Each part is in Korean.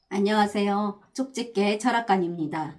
안녕하세요. 쪽집게 철학관입니다.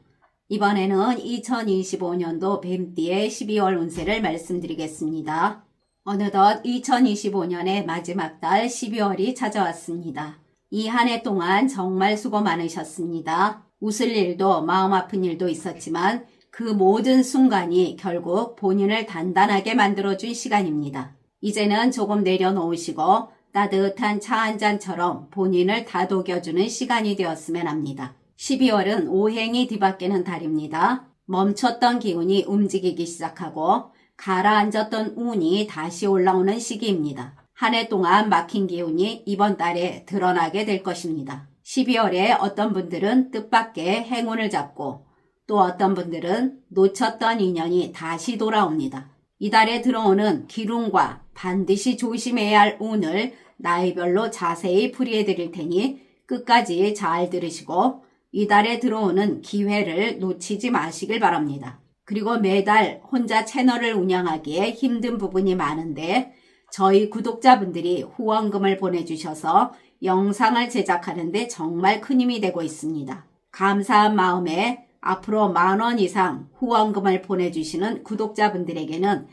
이번에는 2025년도 뱀띠의 12월 운세를 말씀드리겠습니다. 어느덧 2025년의 마지막 달 12월이 찾아왔습니다. 이 한 해 동안 정말 수고 많으셨습니다. 웃을 일도 마음 아픈 일도 있었지만 그 모든 순간이 결국 본인을 단단하게 만들어준 시간입니다. 이제는 조금 내려놓으시고 따뜻한 차 한 잔처럼 본인을 다독여주는 시간이 되었으면 합니다. 12월은 오행이 뒤바뀌는 달입니다. 멈췄던 기운이 움직이기 시작하고 가라앉았던 운이 다시 올라오는 시기입니다. 한 해 동안 막힌 기운이 이번 달에 드러나게 될 것입니다. 12월에 어떤 분들은 뜻밖의 행운을 잡고 또 어떤 분들은 놓쳤던 인연이 다시 돌아옵니다. 이달에 들어오는 기운과 반드시 조심해야 할 운을 나이별로 자세히 풀이해 드릴 테니 끝까지 잘 들으시고 이달에 들어오는 기회를 놓치지 마시길 바랍니다. 그리고 매달 혼자 채널을 운영하기에 힘든 부분이 많은데 저희 구독자분들이 후원금을 보내주셔서 영상을 제작하는 데 정말 큰 힘이 되고 있습니다. 감사한 마음에 앞으로 10,000원 이상 후원금을 보내주시는 구독자분들에게는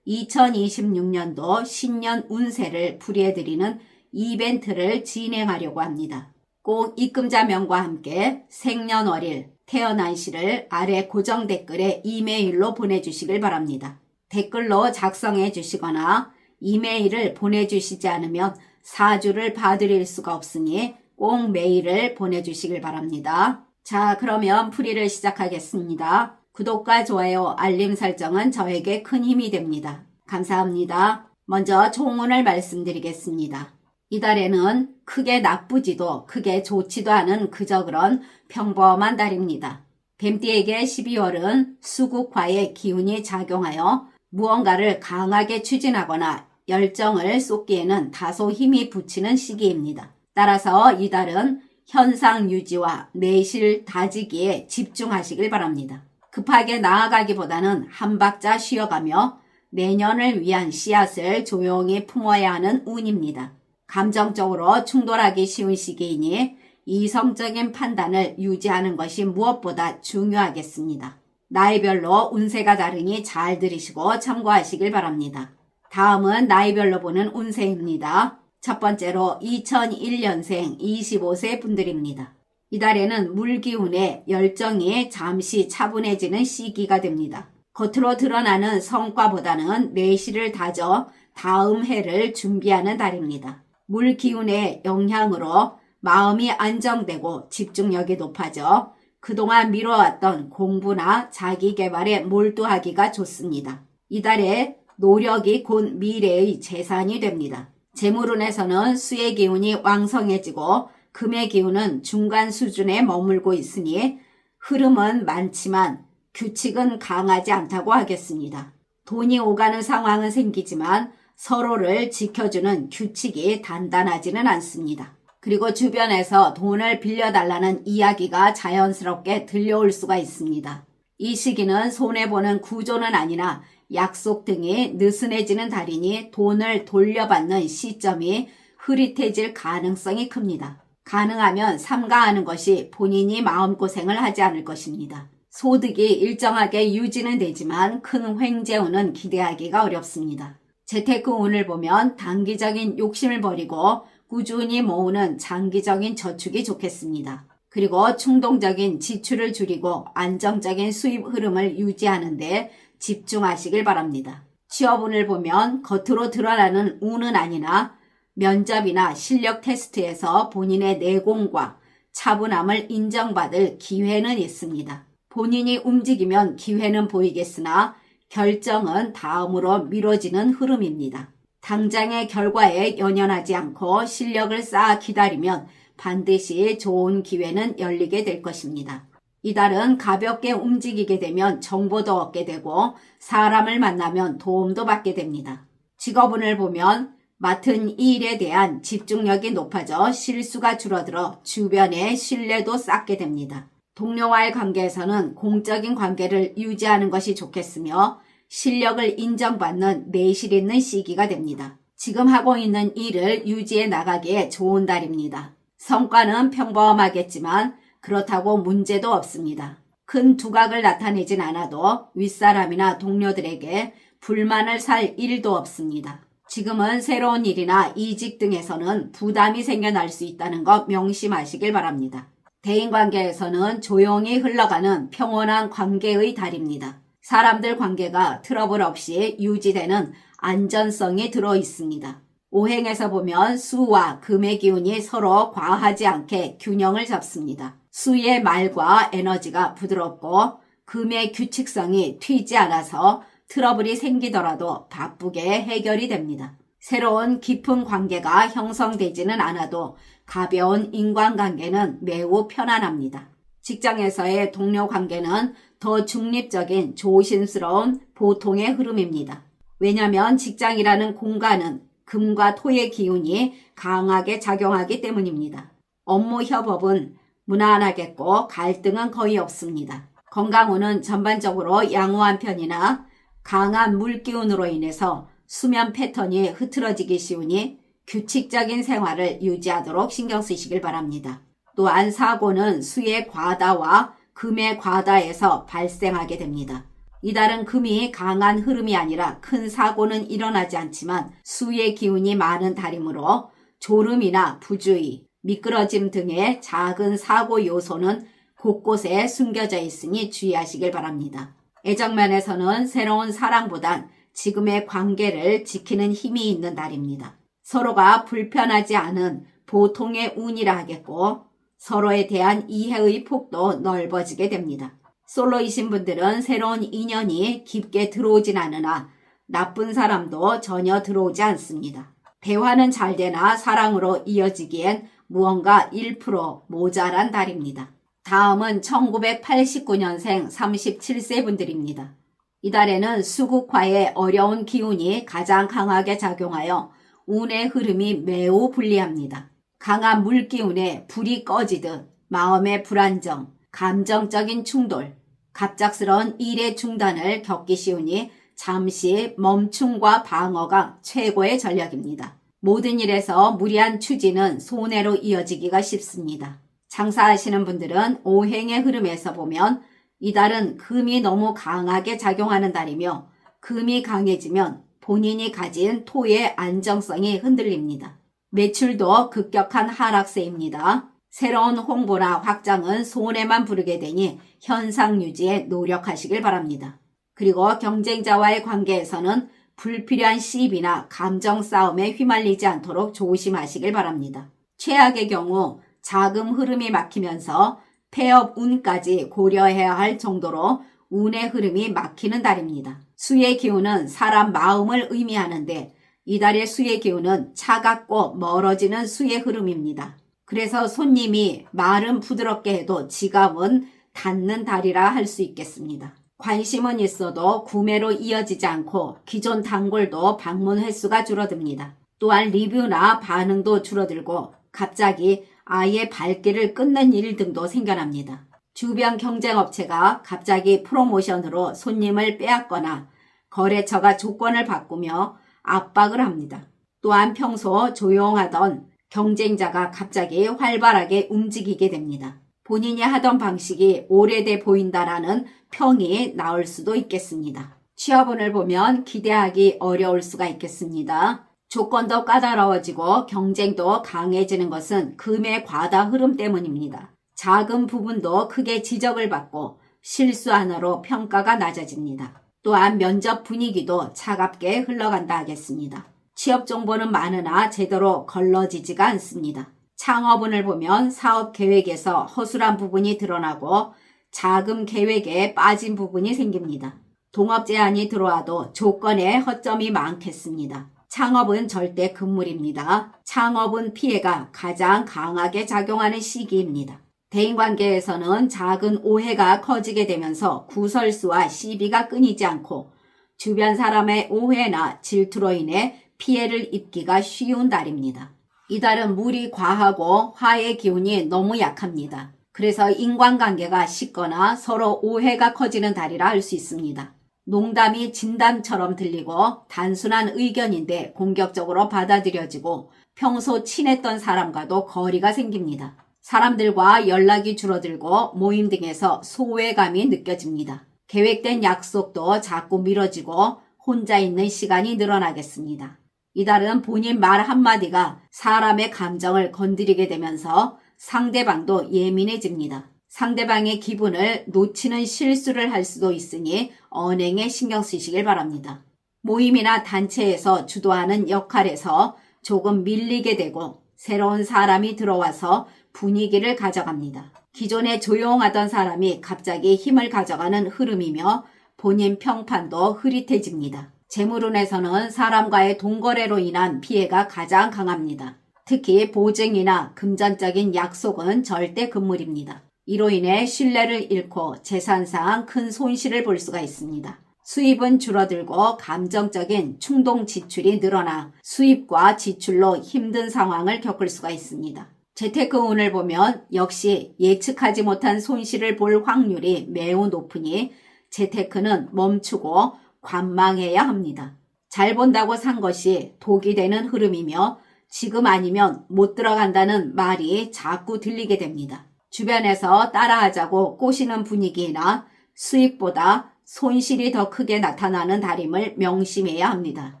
2026년도 신년 운세를 풀이해드리는 이벤트를 진행하려고 합니다. 꼭 입금자명과 함께 생년월일, 태어난 시를 아래 고정 댓글에 이메일로 보내주시길 바랍니다. 댓글로 작성해 주시거나 이메일을 보내주시지 않으면 사주를 봐드릴 수가 없으니 꼭 메일을 보내주시길 바랍니다. 자, 그러면 풀이를 시작하겠습니다. 구독과 좋아요, 알림 설정은 저에게 큰 힘이 됩니다. 감사합니다. 먼저 총운을 말씀드리겠습니다. 이달에는 크게 나쁘지도 크게 좋지도 않은 그저 그런 평범한 달입니다. 뱀띠에게 12월은 수국화의 기운이 작용하여 무언가를 강하게 추진하거나 열정을 쏟기에는 다소 힘이 붙이는 시기입니다. 따라서 이달은 현상 유지와 내실 다지기에 집중하시길 바랍니다. 급하게 나아가기보다는 한 박자 쉬어가며 내년을 위한 씨앗을 조용히 품어야 하는 운입니다. 감정적으로 충돌하기 쉬운 시기이니 이성적인 판단을 유지하는 것이 무엇보다 중요하겠습니다. 나이별로 운세가 다르니 잘 들으시고 참고하시길 바랍니다. 다음은 나이별로 보는 운세입니다. 첫 번째로 2001년생 25세 분들입니다. 이달에는 물기운의 열정이 잠시 차분해지는 시기가 됩니다. 겉으로 드러나는 성과보다는 내실을 다져 다음 해를 준비하는 달입니다. 물기운의 영향으로 마음이 안정되고 집중력이 높아져 그동안 미뤄왔던 공부나 자기개발에 몰두하기가 좋습니다. 이달에 노력이 곧 미래의 재산이 됩니다. 재물운에서는 수의 기운이 왕성해지고 금의 기운은 중간 수준에 머물고 있으니 흐름은 많지만 규칙은 강하지 않다고 하겠습니다. 돈이 오가는 상황은 생기지만 서로를 지켜주는 규칙이 단단하지는 않습니다. 그리고 주변에서 돈을 빌려달라는 이야기가 자연스럽게 들려올 수가 있습니다. 이 시기는 손해보는 구조는 아니나 약속 등이 느슨해지는 달이니 돈을 돌려받는 시점이 흐릿해질 가능성이 큽니다. 가능하면 삼가하는 것이 본인이 마음고생을 하지 않을 것입니다. 소득이 일정하게 유지는 되지만 큰 횡재운은 기대하기가 어렵습니다. 재테크운을 보면 단기적인 욕심을 버리고 꾸준히 모으는 장기적인 저축이 좋겠습니다. 그리고 충동적인 지출을 줄이고 안정적인 수입 흐름을 유지하는 데 집중하시길 바랍니다. 취업운을 보면 겉으로 드러나는 운은 아니나 면접이나 실력 테스트에서 본인의 내공과 차분함을 인정받을 기회는 있습니다. 본인이 움직이면 기회는 보이겠으나 결정은 다음으로 미뤄지는 흐름입니다. 당장의 결과에 연연하지 않고 실력을 쌓아 기다리면 반드시 좋은 기회는 열리게 될 것입니다. 이달은 가볍게 움직이게 되면 정보도 얻게 되고 사람을 만나면 도움도 받게 됩니다. 직업운을 보면 맡은 이 일에 대한 집중력이 높아져 실수가 줄어들어 주변의 신뢰도 쌓게 됩니다. 동료와의 관계에서는 공적인 관계를 유지하는 것이 좋겠으며 실력을 인정받는 내실 있는 시기가 됩니다. 지금 하고 있는 일을 유지해 나가기에 좋은 달입니다. 성과는 평범하겠지만 그렇다고 문제도 없습니다. 큰 두각을 나타내진 않아도 윗사람이나 동료들에게 불만을 살 일도 없습니다. 지금은 새로운 일이나 이직 등에서는 부담이 생겨날 수 있다는 것 명심하시길 바랍니다. 대인관계에서는 조용히 흘러가는 평온한 관계의 달입니다. 사람들 관계가 트러블 없이 유지되는 안전성이 들어 있습니다. 오행에서 보면 수와 금의 기운이 서로 과하지 않게 균형을 잡습니다. 수의 말과 에너지가 부드럽고 금의 규칙성이 튀지 않아서 트러블이 생기더라도 바쁘게 해결이 됩니다. 새로운 깊은 관계가 형성되지는 않아도 가벼운 인간관계는 매우 편안합니다. 직장에서의 동료 관계는 더 중립적인 조심스러운 보통의 흐름입니다. 왜냐하면 직장이라는 공간은 금과 토의 기운이 강하게 작용하기 때문입니다. 업무 협업은 무난하겠고 갈등은 거의 없습니다. 건강운은 전반적으로 양호한 편이나 강한 물기운으로 인해서 수면 패턴이 흐트러지기 쉬우니 규칙적인 생활을 유지하도록 신경 쓰시길 바랍니다. 또한 사고는 수의 과다와 금의 과다에서 발생하게 됩니다. 이달은 금이 강한 흐름이 아니라 큰 사고는 일어나지 않지만 수의 기운이 많은 달이므로 졸음이나 부주의, 미끄러짐 등의 작은 사고 요소는 곳곳에 숨겨져 있으니 주의하시길 바랍니다. 애정면에서는 새로운 사랑보단 지금의 관계를 지키는 힘이 있는 달입니다. 서로가 불편하지 않은 보통의 운이라 하겠고 서로에 대한 이해의 폭도 넓어지게 됩니다. 솔로이신 분들은 새로운 인연이 깊게 들어오진 않으나 나쁜 사람도 전혀 들어오지 않습니다. 대화는 잘 되나 사랑으로 이어지기엔 무언가 1% 모자란 달입니다. 다음은 1989년생 37세 분들입니다. 이달에는 수국화의 어려운 기운이 가장 강하게 작용하여 운의 흐름이 매우 불리합니다. 강한 물기운에 불이 꺼지듯 마음의 불안정, 감정적인 충돌, 갑작스러운 일의 중단을 겪기 쉬우니 잠시 멈춤과 방어가 최고의 전략입니다. 모든 일에서 무리한 추진은 손해로 이어지기가 쉽습니다. 장사하시는 분들은 오행의 흐름에서 보면 이달은 금이 너무 강하게 작용하는 달이며 금이 강해지면 본인이 가진 토의 안정성이 흔들립니다. 매출도 급격한 하락세입니다. 새로운 홍보나 확장은 손해만 부르게 되니 현상 유지에 노력하시길 바랍니다. 그리고 경쟁자와의 관계에서는 불필요한 시비나 감정 싸움에 휘말리지 않도록 조심하시길 바랍니다. 최악의 경우 자금 흐름이 막히면서 폐업 운까지 고려해야 할 정도로 운의 흐름이 막히는 달입니다. 수의 기운은 사람 마음을 의미하는데 이달의 수의 기운은 차갑고 멀어지는 수의 흐름입니다. 그래서 손님이 말은 부드럽게 해도 지갑은 닫는 달이라 할 수 있겠습니다. 관심은 있어도 구매로 이어지지 않고 기존 단골도 방문 횟수가 줄어듭니다. 또한 리뷰나 반응도 줄어들고 갑자기 아예 발길을 끊는 일 등도 생겨납니다. 주변 경쟁업체가 갑자기 프로모션으로 손님을 빼앗거나 거래처가 조건을 바꾸며 압박을 합니다. 또한 평소 조용하던 경쟁자가 갑자기 활발하게 움직이게 됩니다. 본인이 하던 방식이 오래돼 보인다라는 평이 나올 수도 있겠습니다. 취업운을 보면 기대하기 어려울 수가 있겠습니다. 조건도 까다로워지고 경쟁도 강해지는 것은 금의 과다 흐름 때문입니다. 작은 부분도 크게 지적을 받고 실수 하나로 평가가 낮아집니다. 또한 면접 분위기도 차갑게 흘러간다 하겠습니다. 취업 정보는 많으나 제대로 걸러지지가 않습니다. 창업운을 보면 사업 계획에서 허술한 부분이 드러나고 자금 계획에 빠진 부분이 생깁니다. 동업 제안이 들어와도 조건에 허점이 많겠습니다. 창업은 절대 금물입니다. 창업은 피해가 가장 강하게 작용하는 시기입니다. 대인관계에서는 작은 오해가 커지게 되면서 구설수와 시비가 끊이지 않고 주변 사람의 오해나 질투로 인해 피해를 입기가 쉬운 달입니다. 이달은 물이 과하고 화의 기운이 너무 약합니다. 그래서 인간관계가 식거나 서로 오해가 커지는 달이라 할 수 있습니다. 농담이 진담처럼 들리고 단순한 의견인데 공격적으로 받아들여지고 평소 친했던 사람과도 거리가 생깁니다. 사람들과 연락이 줄어들고 모임 등에서 소외감이 느껴집니다. 계획된 약속도 자꾸 미뤄지고 혼자 있는 시간이 늘어나겠습니다. 이달은 본인 말 한마디가 사람의 감정을 건드리게 되면서 상대방도 예민해집니다. 상대방의 기분을 놓치는 실수를 할 수도 있으니 언행에 신경 쓰시길 바랍니다. 모임이나 단체에서 주도하는 역할에서 조금 밀리게 되고 새로운 사람이 들어와서 분위기를 가져갑니다. 기존에 조용하던 사람이 갑자기 힘을 가져가는 흐름이며 본인 평판도 흐릿해집니다. 재물운에서는 사람과의 돈거래로 인한 피해가 가장 강합니다. 특히 보증이나 금전적인 약속은 절대 금물입니다. 이로 인해 신뢰를 잃고 재산상 큰 손실을 볼 수가 있습니다. 수입은 줄어들고 감정적인 충동 지출이 늘어나 수입과 지출로 힘든 상황을 겪을 수가 있습니다. 재테크 운을 보면 역시 예측하지 못한 손실을 볼 확률이 매우 높으니 재테크는 멈추고 관망해야 합니다. 잘 본다고 산 것이 독이 되는 흐름이며 지금 아니면 못 들어간다는 말이 자꾸 들리게 됩니다. 주변에서 따라하자고 꼬시는 분위기나 수익보다 손실이 더 크게 나타나는 달임을 명심해야 합니다.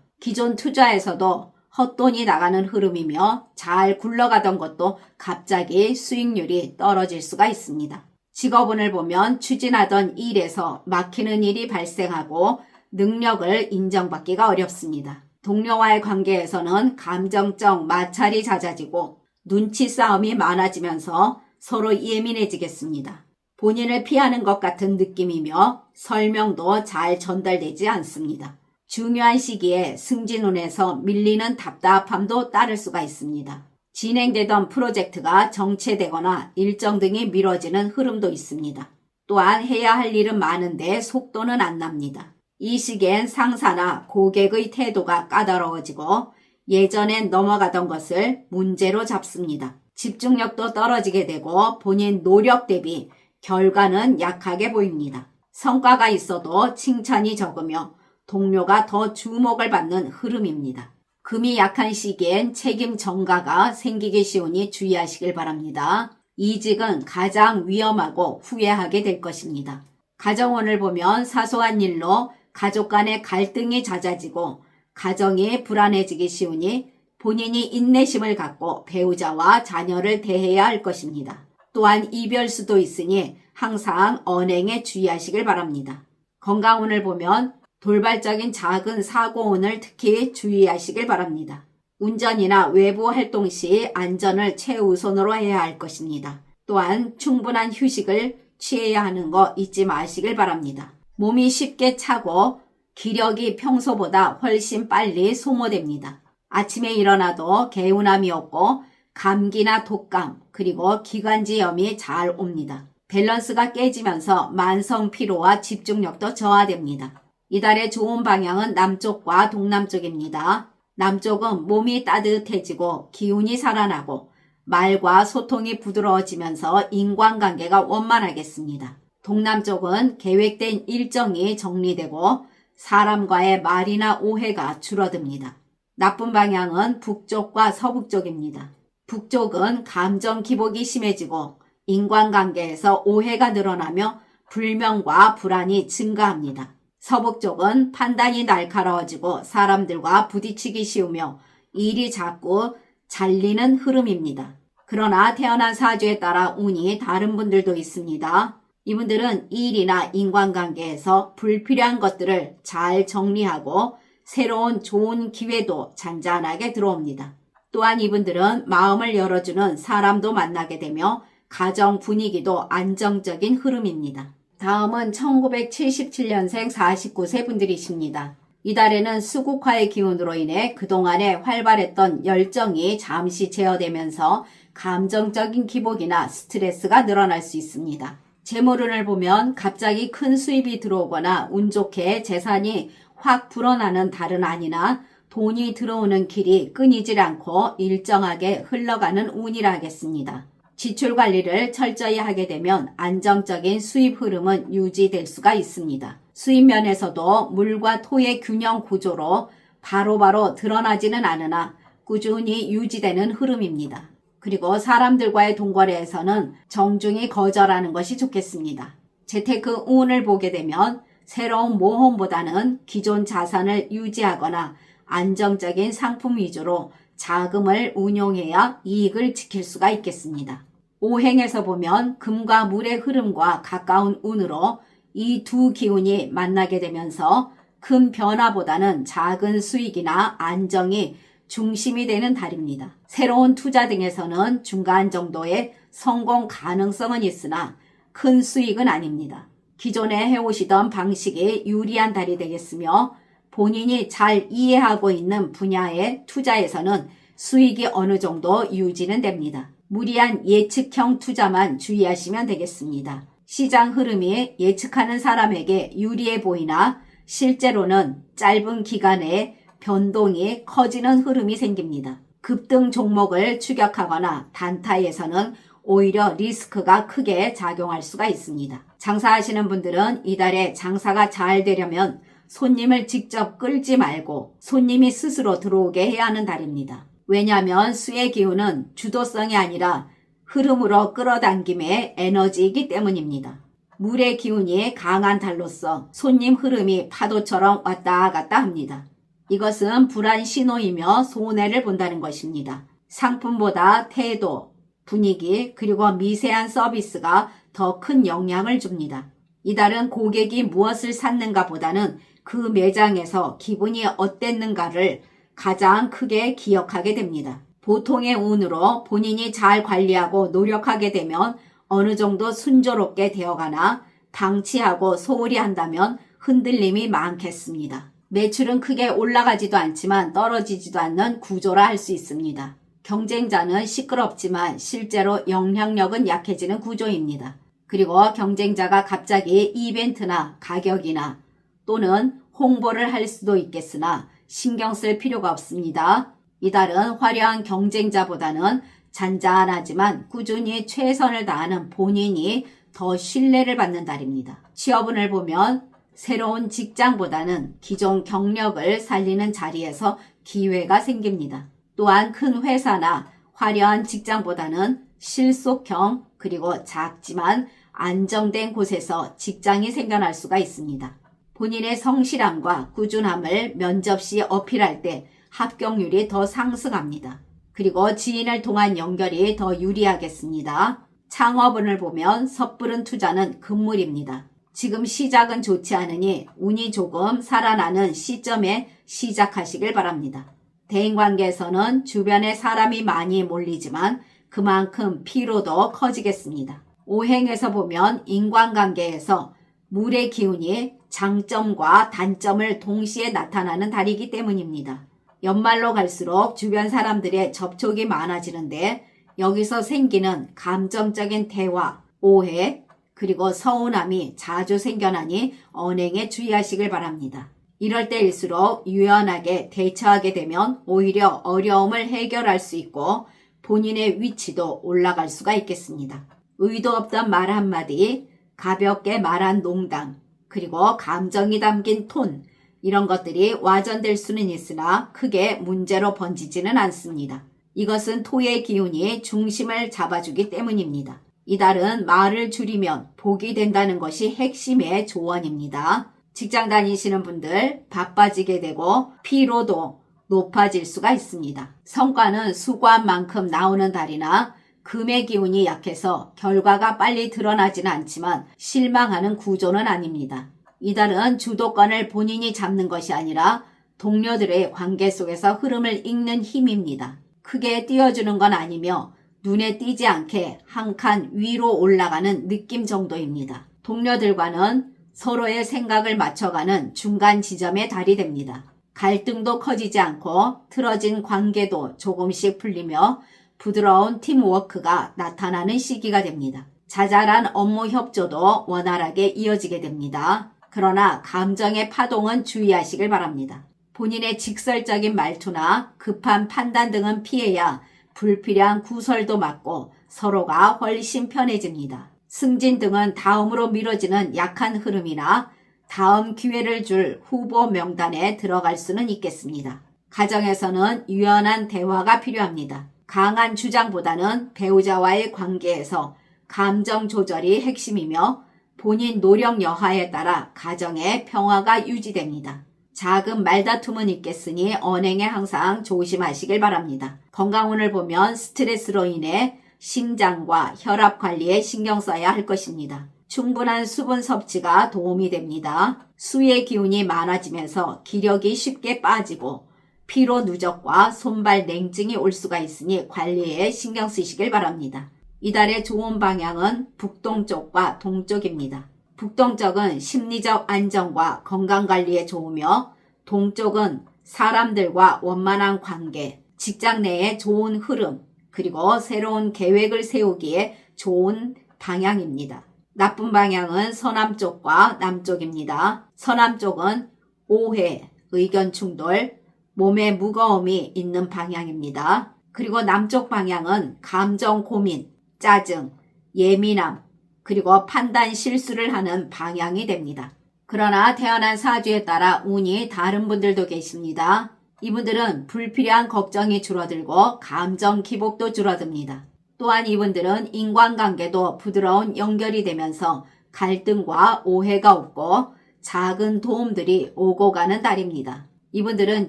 기존 투자에서도 헛돈이 나가는 흐름이며 잘 굴러가던 것도 갑자기 수익률이 떨어질 수가 있습니다. 직업운을 보면 추진하던 일에서 막히는 일이 발생하고 능력을 인정받기가 어렵습니다. 동료와의 관계에서는 감정적 마찰이 잦아지고 눈치 싸움이 많아지면서 서로 예민해지겠습니다. 본인을 피하는 것 같은 느낌이며 설명도 잘 전달되지 않습니다. 중요한 시기에 승진운에서 밀리는 답답함도 따를 수가 있습니다. 진행되던 프로젝트가 정체되거나 일정 등이 미뤄지는 흐름도 있습니다. 또한 해야 할 일은 많은데 속도는 안 납니다. 이 시기엔 상사나 고객의 태도가 까다로워지고 예전엔 넘어가던 것을 문제로 잡습니다. 집중력도 떨어지게 되고 본인 노력 대비 결과는 약하게 보입니다. 성과가 있어도 칭찬이 적으며 동료가 더 주목을 받는 흐름입니다. 금이 약한 시기엔 책임 전가가 생기기 쉬우니 주의하시길 바랍니다. 이직은 가장 위험하고 후회하게 될 것입니다. 가정운을 보면 사소한 일로 가족 간의 갈등이 잦아지고 가정이 불안해지기 쉬우니 본인이 인내심을 갖고 배우자와 자녀를 대해야 할 것입니다. 또한 이별수도 있으니 항상 언행에 주의하시길 바랍니다. 건강운을 보면 돌발적인 작은 사고운을 특히 주의하시길 바랍니다. 운전이나 외부 활동 시 안전을 최우선으로 해야 할 것입니다. 또한 충분한 휴식을 취해야 하는 거 잊지 마시길 바랍니다. 몸이 쉽게 차고 기력이 평소보다 훨씬 빨리 소모됩니다. 아침에 일어나도 개운함이 없고 감기나 독감 그리고 기관지염이 잘 옵니다. 밸런스가 깨지면서 만성 피로와 집중력도 저하됩니다. 이달의 좋은 방향은 남쪽과 동남쪽입니다. 남쪽은 몸이 따뜻해지고 기운이 살아나고 말과 소통이 부드러워지면서 인간관계가 원만하겠습니다. 동남쪽은 계획된 일정이 정리되고 사람과의 말이나 오해가 줄어듭니다. 나쁜 방향은 북쪽과 서북쪽입니다. 북쪽은 감정 기복이 심해지고 인간관계에서 오해가 늘어나며 불명과 불안이 증가합니다. 서북쪽은 판단이 날카로워지고 사람들과 부딪히기 쉬우며 일이 자꾸 잘리는 흐름입니다. 그러나 태어난 사주에 따라 운이 다른 분들도 있습니다. 이분들은 일이나 인간관계에서 불필요한 것들을 잘 정리하고 새로운 좋은 기회도 잔잔하게 들어옵니다. 또한 이분들은 마음을 열어주는 사람도 만나게 되며 가정 분위기도 안정적인 흐름입니다. 다음은 1977년생 49세 분들이십니다. 이달에는 수국화의 기운으로 인해 그동안에 활발했던 열정이 잠시 제어되면서 감정적인 기복이나 스트레스가 늘어날 수 있습니다. 재물운을 보면 갑자기 큰 수입이 들어오거나 운 좋게 재산이 확 불어나는 달은 아니나 돈이 들어오는 길이 끊이질 않고 일정하게 흘러가는 운이라 하겠습니다. 지출 관리를 철저히 하게 되면 안정적인 수입 흐름은 유지될 수가 있습니다. 수입면에서도 물과 토의 균형 구조로 바로바로 드러나지는 않으나 꾸준히 유지되는 흐름입니다. 그리고 사람들과의 동거래에서는 정중히 거절하는 것이 좋겠습니다. 재테크 운을 보게 되면 새로운 모험보다는 기존 자산을 유지하거나 안정적인 상품 위주로 자금을 운용해야 이익을 지킬 수가 있겠습니다. 오행에서 보면 금과 물의 흐름과 가까운 운으로 이 두 기운이 만나게 되면서 큰 변화보다는 작은 수익이나 안정이 중심이 되는 달입니다. 새로운 투자 등에서는 중간 정도의 성공 가능성은 있으나 큰 수익은 아닙니다. 기존에 해오시던 방식이 유리한 달이 되겠으며 본인이 잘 이해하고 있는 분야의 투자에서는 수익이 어느 정도 유지는 됩니다. 무리한 예측형 투자만 주의하시면 되겠습니다. 시장 흐름이 예측하는 사람에게 유리해 보이나 실제로는 짧은 기간에 변동이 커지는 흐름이 생깁니다. 급등 종목을 추격하거나 단타에서는 오히려 리스크가 크게 작용할 수가 있습니다. 장사하시는 분들은 이달에 장사가 잘 되려면 손님을 직접 끌지 말고 손님이 스스로 들어오게 해야 하는 달입니다. 왜냐하면 수의 기운은 주도성이 아니라 흐름으로 끌어당김의 에너지이기 때문입니다. 물의 기운이 강한 달로서 손님 흐름이 파도처럼 왔다 갔다 합니다. 이것은 불안 신호이며 손해를 본다는 것입니다. 상품보다 태도, 분위기, 그리고 미세한 서비스가 더 큰 영향을 줍니다. 이달은 고객이 무엇을 샀는가 보다는 그 매장에서 기분이 어땠는가를 가장 크게 기억하게 됩니다. 보통의 운으로 본인이 잘 관리하고 노력하게 되면 어느 정도 순조롭게 되어가나 방치하고 소홀히 한다면 흔들림이 많겠습니다. 매출은 크게 올라가지도 않지만 떨어지지도 않는 구조라 할 수 있습니다. 경쟁자는 시끄럽지만 실제로 영향력은 약해지는 구조입니다. 그리고 경쟁자가 갑자기 이벤트나 가격이나 또는 홍보를 할 수도 있겠으나 신경 쓸 필요가 없습니다. 이달은 화려한 경쟁자보다는 잔잔하지만 꾸준히 최선을 다하는 본인이 더 신뢰를 받는 달입니다. 취업운을 보면 새로운 직장보다는 기존 경력을 살리는 자리에서 기회가 생깁니다. 또한 큰 회사나 화려한 직장보다는 실속형 그리고 작지만 안정된 곳에서 직장이 생겨날 수가 있습니다. 본인의 성실함과 꾸준함을 면접 시 어필할 때 합격률이 더 상승합니다. 그리고 지인을 통한 연결이 더 유리하겠습니다. 창업운을 보면 섣부른 투자는 금물입니다. 지금 시작은 좋지 않으니 운이 조금 살아나는 시점에 시작하시길 바랍니다. 대인관계에서는 주변에 사람이 많이 몰리지만 그만큼 피로도 커지겠습니다. 오행에서 보면 인간관계에서 물의 기운이 장점과 단점을 동시에 나타나는 달이기 때문입니다. 연말로 갈수록 주변 사람들의 접촉이 많아지는데 여기서 생기는 감정적인 대화, 오해, 그리고 서운함이 자주 생겨나니 언행에 주의하시길 바랍니다. 이럴 때일수록 유연하게 대처하게 되면 오히려 어려움을 해결할 수 있고 본인의 위치도 올라갈 수가 있겠습니다. 의도 없던 말 한마디, 가볍게 말한 농담, 그리고 감정이 담긴 톤, 이런 것들이 와전될 수는 있으나 크게 문제로 번지지는 않습니다. 이것은 토의 기운이 중심을 잡아주기 때문입니다. 이달은 말을 줄이면 복이 된다는 것이 핵심의 조언입니다. 직장 다니시는 분들 바빠지게 되고 피로도 높아질 수가 있습니다. 성과는 수고한 만큼 나오는 달이나 금의 기운이 약해서 결과가 빨리 드러나지는 않지만 실망하는 구조는 아닙니다. 이달은 주도권을 본인이 잡는 것이 아니라 동료들의 관계 속에서 흐름을 읽는 힘입니다. 크게 띄워주는 건 아니며 눈에 띄지 않게 한 칸 위로 올라가는 느낌 정도입니다. 동료들과는 서로의 생각을 맞춰가는 중간 지점의 달이 됩니다. 갈등도 커지지 않고 틀어진 관계도 조금씩 풀리며 부드러운 팀워크가 나타나는 시기가 됩니다. 자잘한 업무 협조도 원활하게 이어지게 됩니다. 그러나 감정의 파동은 주의하시길 바랍니다. 본인의 직설적인 말투나 급한 판단 등은 피해야 불필요한 구설도 막고 서로가 훨씬 편해집니다. 승진 등은 다음으로 미뤄지는 약한 흐름이나 다음 기회를 줄 후보 명단에 들어갈 수는 있겠습니다. 가정에서는 유연한 대화가 필요합니다. 강한 주장보다는 배우자와의 관계에서 감정 조절이 핵심이며 본인 노력 여하에 따라 가정의 평화가 유지됩니다. 작은 말다툼은 있겠으니 언행에 항상 조심하시길 바랍니다. 건강운을 보면 스트레스로 인해 신장과 혈압 관리에 신경 써야 할 것입니다. 충분한 수분 섭취가 도움이 됩니다. 수의 기운이 많아지면서 기력이 쉽게 빠지고 피로 누적과 손발 냉증이 올 수가 있으니 관리에 신경 쓰시길 바랍니다. 이달의 좋은 방향은 북동쪽과 동쪽입니다. 북동쪽은 심리적 안정과 건강관리에 좋으며 동쪽은 사람들과 원만한 관계, 직장 내의 좋은 흐름, 그리고 새로운 계획을 세우기에 좋은 방향입니다. 나쁜 방향은 서남쪽과 남쪽입니다. 서남쪽은 오해, 의견 충돌, 몸에 무거움이 있는 방향입니다. 그리고 남쪽 방향은 감정 고민, 짜증, 예민함, 그리고 판단 실수를 하는 방향이 됩니다. 그러나 태어난 사주에 따라 운이 다른 분들도 계십니다. 이분들은 불필요한 걱정이 줄어들고 감정 기복도 줄어듭니다. 또한 이분들은 인간관계도 부드러운 연결이 되면서 갈등과 오해가 없고 작은 도움들이 오고 가는 달입니다. 이분들은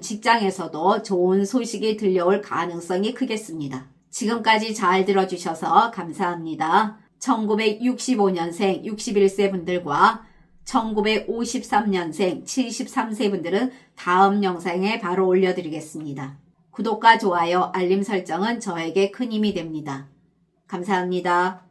직장에서도 좋은 소식이 들려올 가능성이 크겠습니다. 지금까지 잘 들어주셔서 감사합니다. 1965년생 61세 분들과 1953년생 73세 분들은 다음 영상에 바로 올려드리겠습니다. 구독과 좋아요, 알림 설정은 저에게 큰 힘이 됩니다. 감사합니다.